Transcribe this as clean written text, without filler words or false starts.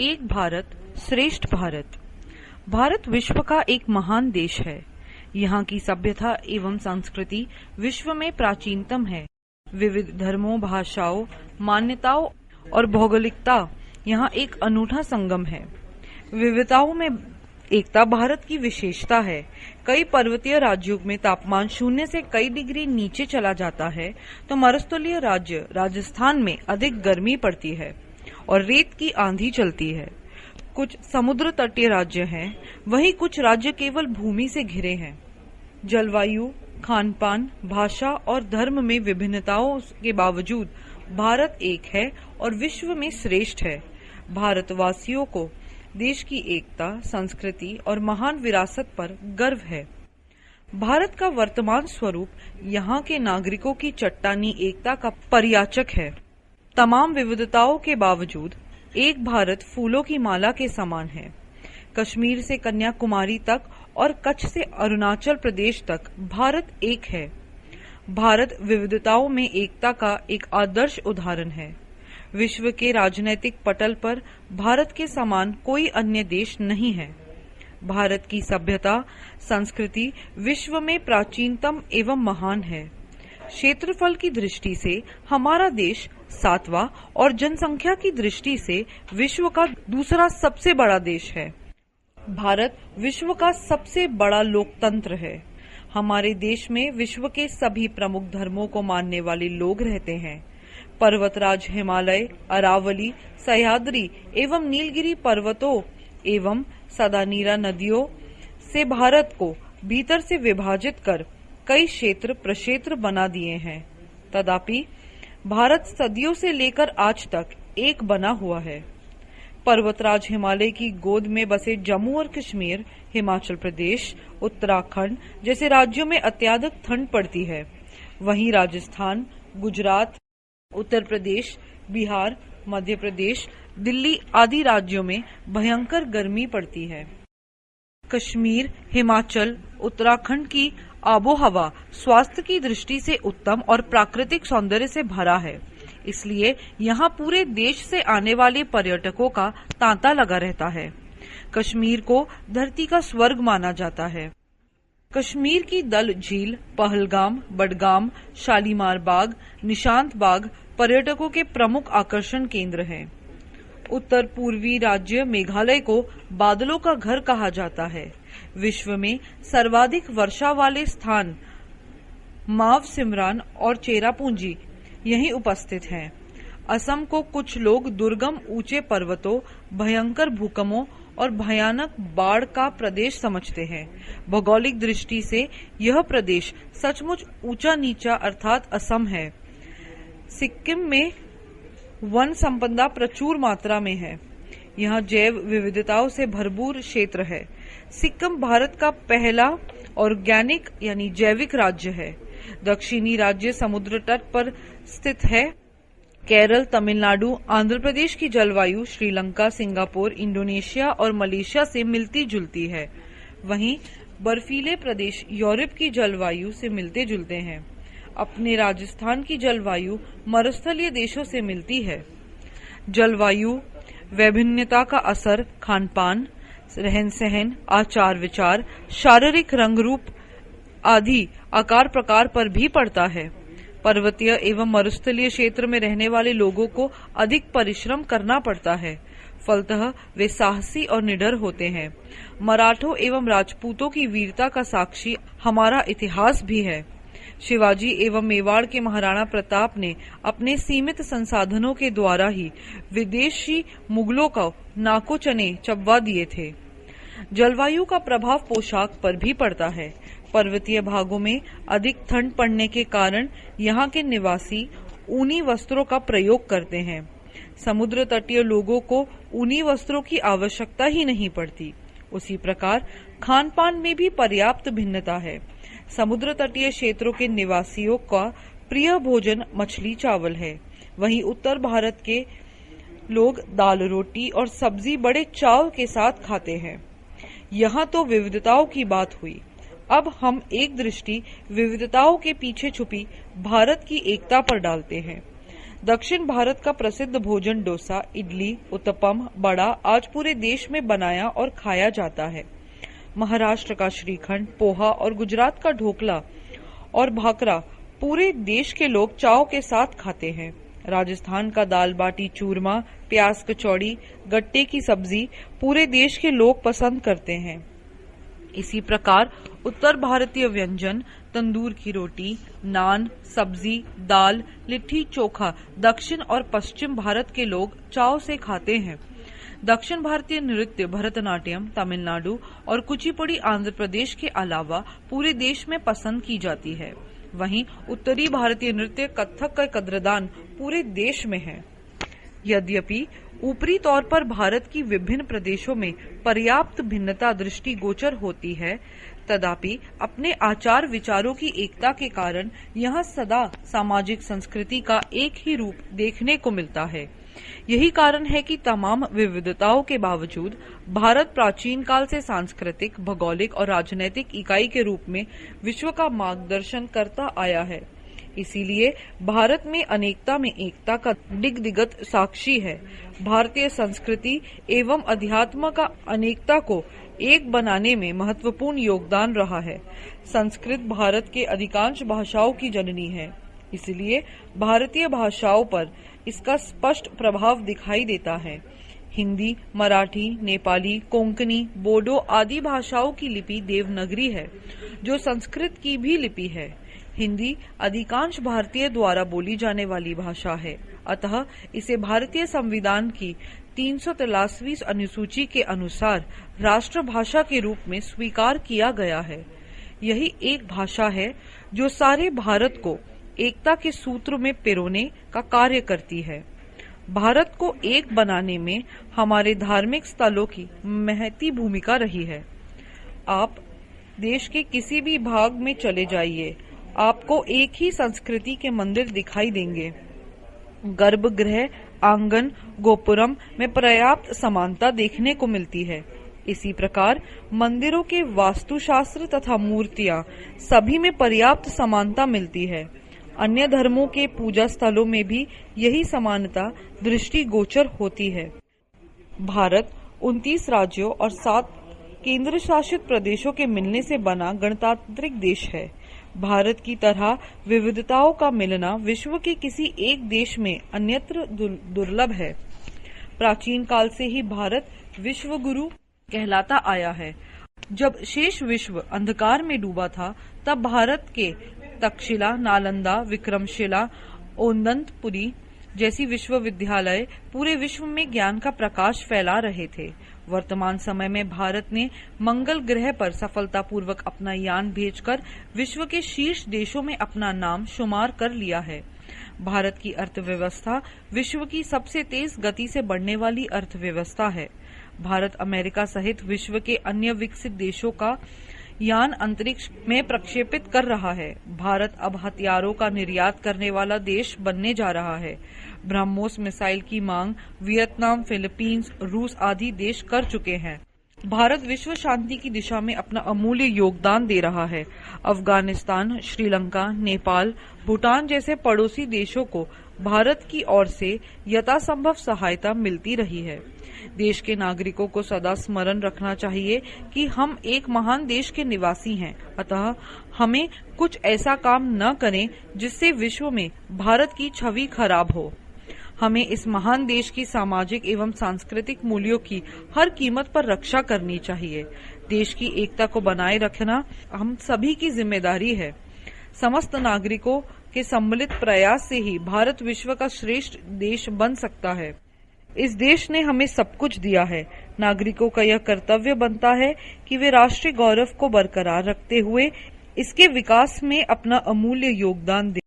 एक भारत श्रेष्ठ भारत। भारत विश्व का एक महान देश है। यहाँ की सभ्यता एवं संस्कृति विश्व में प्राचीनतम है। विविध धर्मों, भाषाओं, मान्यताओं और भौगोलिकता यहाँ एक अनूठा संगम है। विविधताओं में एकता भारत की विशेषता है। कई पर्वतीय राज्यों में तापमान 0 से कई डिग्री नीचे चला जाता है, तो मरुस्थलीय राज्य राजस्थान में अधिक गर्मी पड़ती है और रेत की आंधी चलती है। कुछ समुद्र तटीय राज्य हैं, वहीं कुछ राज्य केवल भूमि से घिरे हैं। जलवायु, खान-पान, भाषा और धर्म में विभिन्नताओं के बावजूद भारत एक है और विश्व में श्रेष्ठ है। भारतवासियों को देश की एकता, संस्कृति और महान विरासत पर गर्व है। भारत का वर्तमान स्वरूप यहाँ के नागरिकों की चट्टानी एकता का परिचायक है। तमाम विविधताओं के बावजूद एक भारत फूलों की माला के समान है। कश्मीर से कन्याकुमारी तक और कच्छ से अरुणाचल प्रदेश तक भारत एक है। भारत विविधताओं में एकता का एक आदर्श उदाहरण है। विश्व के राजनीतिक पटल पर भारत के समान कोई अन्य देश नहीं है। भारत की सभ्यता, संस्कृति विश्व में प्राचीनतम एवं महान है। क्षेत्रफल की दृष्टि से हमारा देश 7वां और जनसंख्या की दृष्टि से विश्व का दूसरा सबसे बड़ा देश है। भारत विश्व का सबसे बड़ा लोकतंत्र है। हमारे देश में विश्व के सभी प्रमुख धर्मों को मानने वाले लोग रहते हैं। पर्वतराज हिमालय, अरावली, सह्याद्री एवं नीलगिरी पर्वतों एवं सदानीरा नदियों से भारत को भीतर से विभाजित कर कई क्षेत्र प्रक्षेत्र बना दिए हैं। तथापि भारत सदियों से लेकर आज तक एक बना हुआ है। पर्वतराज हिमालय की गोद में बसे जम्मू और कश्मीर, हिमाचल प्रदेश, उत्तराखंड जैसे राज्यों में अत्यधिक ठंड पड़ती है। वहीं राजस्थान, गुजरात, उत्तर प्रदेश, बिहार, मध्य प्रदेश, दिल्ली आदि राज्यों में भयंकर गर्मी पड़ती है। कश्मीर, हिमाचल, उत्तराखंड की आबोहवा स्वास्थ्य की दृष्टि से उत्तम और प्राकृतिक सौंदर्य से भरा है। इसलिए यहाँ पूरे देश से आने वाले पर्यटकों का तांता लगा रहता है। कश्मीर को धरती का स्वर्ग माना जाता है। कश्मीर की डल झील, पहलगाम, बडगाम, शालीमार बाग, निशांत बाग पर्यटकों के प्रमुख आकर्षण केंद्र हैं। उत्तर पूर्वी राज्य मेघालय को बादलों का घर कहा जाता है। विश्व में सर्वाधिक वर्षा वाले स्थान माव सिमरान और चेरापूंजी यहीं उपस्थित हैं। असम को कुछ लोग दुर्गम ऊंचे पर्वतों, भयंकर भूकंपों और भयानक बाढ़ का प्रदेश समझते हैं। भौगोलिक दृष्टि से यह प्रदेश सचमुच ऊंचा नीचा अर्थात असम है। सिक्किम में वन संपदा प्रचुर मात्रा में है। यहाँ जैव विविधताओं से भरपूर क्षेत्र है। सिक्किम भारत का पहला ऑर्गेनिक यानी जैविक राज्य है। दक्षिणी राज्य समुद्र तट पर स्थित है। केरल, तमिलनाडु, आंध्र प्रदेश की जलवायु श्रीलंका, सिंगापुर, इंडोनेशिया और मलेशिया से मिलती जुलती है। वहीं बर्फीले प्रदेश यूरोप की जलवायु से मिलते जुलते हैं। अपने राजस्थान की जलवायु मरुस्थलीय देशों से मिलती है। जलवायु वैभिन्नता का असर खान-पान, रहन सहन, आचार विचार, शारीरिक रंग रूप आदि आकार प्रकार पर भी पड़ता है। पर्वतीय एवं मरुस्थलीय क्षेत्र में रहने वाले लोगों को अधिक परिश्रम करना पड़ता है। फलतः वे साहसी और निडर होते हैं। मराठों एवं राजपूतों की वीरता का साक्षी हमारा इतिहास भी है। शिवाजी एवं मेवाड़ के महाराणा प्रताप ने अपने सीमित संसाधनों के द्वारा ही विदेशी मुगलों को नाको चने चबवा दिए थे। जलवायु का प्रभाव पोशाक पर भी पड़ता है। पर्वतीय भागों में अधिक ठंड पड़ने के कारण यहाँ के निवासी ऊनी वस्त्रों का प्रयोग करते हैं। समुद्र तटीय लोगों को ऊनी वस्त्रों की आवश्यकता ही नहीं पड़ती। उसी प्रकार खान पान में भी पर्याप्त भिन्नता है। समुद्र तटीय क्षेत्रों के निवासियों का प्रिय भोजन मछली चावल है। वहीं उत्तर भारत के लोग दाल रोटी और सब्जी बड़े चाव के साथ खाते हैं। यहाँ तो विविधताओं की बात हुई। अब हम एक दृष्टि विविधताओं के पीछे छुपी भारत की एकता पर डालते हैं। दक्षिण भारत का प्रसिद्ध भोजन डोसा, इडली, उत्तपम, बड़ा आज पूरे देश में बनाया और खाया जाता है। महाराष्ट्र का श्रीखंड, पोहा और गुजरात का ढोकला और भाकरा पूरे देश के लोग चाव के साथ खाते हैं। राजस्थान का दाल बाटी चूरमा, प्याज कचौड़ी, गट्टे की सब्जी पूरे देश के लोग पसंद करते हैं। इसी प्रकार उत्तर भारतीय व्यंजन तंदूर की रोटी, नान, सब्जी, दाल, लिट्टी चोखा दक्षिण और पश्चिम भारत के लोग चाव से खाते हैं। दक्षिण भारतीय नृत्य भरतनाट्यम तमिलनाडु और कुचिपुड़ी आंध्र प्रदेश के अलावा पूरे देश में पसंद की जाती है। वहीं उत्तरी भारतीय नृत्य कथक का कद्रदान पूरे देश में है। यद्यपि ऊपरी तौर पर भारत की विभिन्न प्रदेशों में पर्याप्त भिन्नता दृष्टिगोचर होती है, तथापि अपने आचार विचारों की एकता के कारण यहाँ सदा सामाजिक संस्कृति का एक ही रूप देखने को मिलता है। यही कारण है कि तमाम विविधताओं के बावजूद भारत प्राचीन काल से सांस्कृतिक, भौगोलिक और राजनीतिक इकाई के रूप में विश्व का मार्गदर्शन करता आया है। इसीलिए भारत में अनेकता में एकता का दिग्गत साक्षी है। भारतीय संस्कृति एवं अध्यात्म का अनेकता को एक बनाने में महत्वपूर्ण योगदान रहा है। संस्कृत भारत के अधिकांश भाषाओं की जननी है, इसलिए भारतीय भाषाओं पर इसका स्पष्ट प्रभाव दिखाई देता है। हिंदी, मराठी, नेपाली, कोंकणी, बोडो आदि भाषाओं की लिपि देवनागरी है, जो संस्कृत की भी लिपि है। हिंदी अधिकांश भारतीय द्वारा बोली जाने वाली भाषा है, अतः इसे भारतीय संविधान की 343वीं अनुसूची के अनुसार राष्ट्रभाषा के रूप में स्वीकार किया गया है। यही एक भाषा है जो सारे भारत को एकता के सूत्र में पिरोने का कार्य करती है। भारत को एक बनाने में हमारे धार्मिक स्थलों की महती भूमिका रही है। आप देश के किसी भी भाग में चले जाइए, आपको एक ही संस्कृति के मंदिर दिखाई देंगे। गर्भगृह, आंगन, गोपुरम में पर्याप्त समानता देखने को मिलती है। इसी प्रकार मंदिरों के वास्तुशास्त्र तथा मूर्तियां सभी में पर्याप्त समानता मिलती है। अन्य धर्मों के पूजा स्थलों में भी यही समानता दृष्टिगोचर होती है। भारत 29 राज्यों और 7 केंद्र शासित प्रदेशों के मिलने से बना गणतांत्रिक देश है। भारत की तरह विविधताओं का मिलना विश्व के किसी एक देश में अन्यत्र दुर्लभ है। प्राचीन काल से ही भारत विश्व गुरु कहलाता आया है। जब शेष विश्व अंधकार में डूबा था, तब भारत के तक्षशिला, नालंदा, विक्रमशिला, ओदंतपुरी जैसी विश्वविद्यालय पूरे विश्व में ज्ञान का प्रकाश फैला रहे थे। वर्तमान समय में भारत ने मंगल ग्रह पर सफलतापूर्वक अपना यान भेजकर विश्व के शीर्ष देशों में अपना नाम शुमार कर लिया है। भारत की अर्थव्यवस्था विश्व की सबसे तेज गति से बढ़ने वाली अर्थव्यवस्था है। भारत अमेरिका सहित विश्व के अन्य विकसित देशों का यान अंतरिक्ष में प्रक्षेपित कर रहा है। भारत अब हथियारों का निर्यात करने वाला देश बनने जा रहा है। ब्रह्मोस मिसाइल की मांग वियतनाम, फिलीपींस, रूस आदि देश कर चुके हैं। भारत विश्व शांति की दिशा में अपना अमूल्य योगदान दे रहा है। अफगानिस्तान, श्रीलंका, नेपाल, भूटान जैसे पड़ोसी देशों को भारत की ओर से यथासंभव सहायता मिलती रही है। देश के नागरिकों को सदा स्मरण रखना चाहिए कि हम एक महान देश के निवासी हैं, अतः हमें कुछ ऐसा काम न करें जिससे विश्व में भारत की छवि खराब हो। हमें इस महान देश की सामाजिक एवं सांस्कृतिक मूल्यों की हर कीमत पर रक्षा करनी चाहिए। देश की एकता को बनाए रखना हम सभी की जिम्मेदारी है। समस्त नागरिकों के सम्मिलित प्रयास से ही भारत विश्व का श्रेष्ठ देश बन सकता है। इस देश ने हमें सब कुछ दिया है। नागरिकों का यह कर्तव्य बनता है कि वे राष्ट्रीय गौरव को बरकरार रखते हुए इसके विकास में अपना अमूल्य योगदान दें।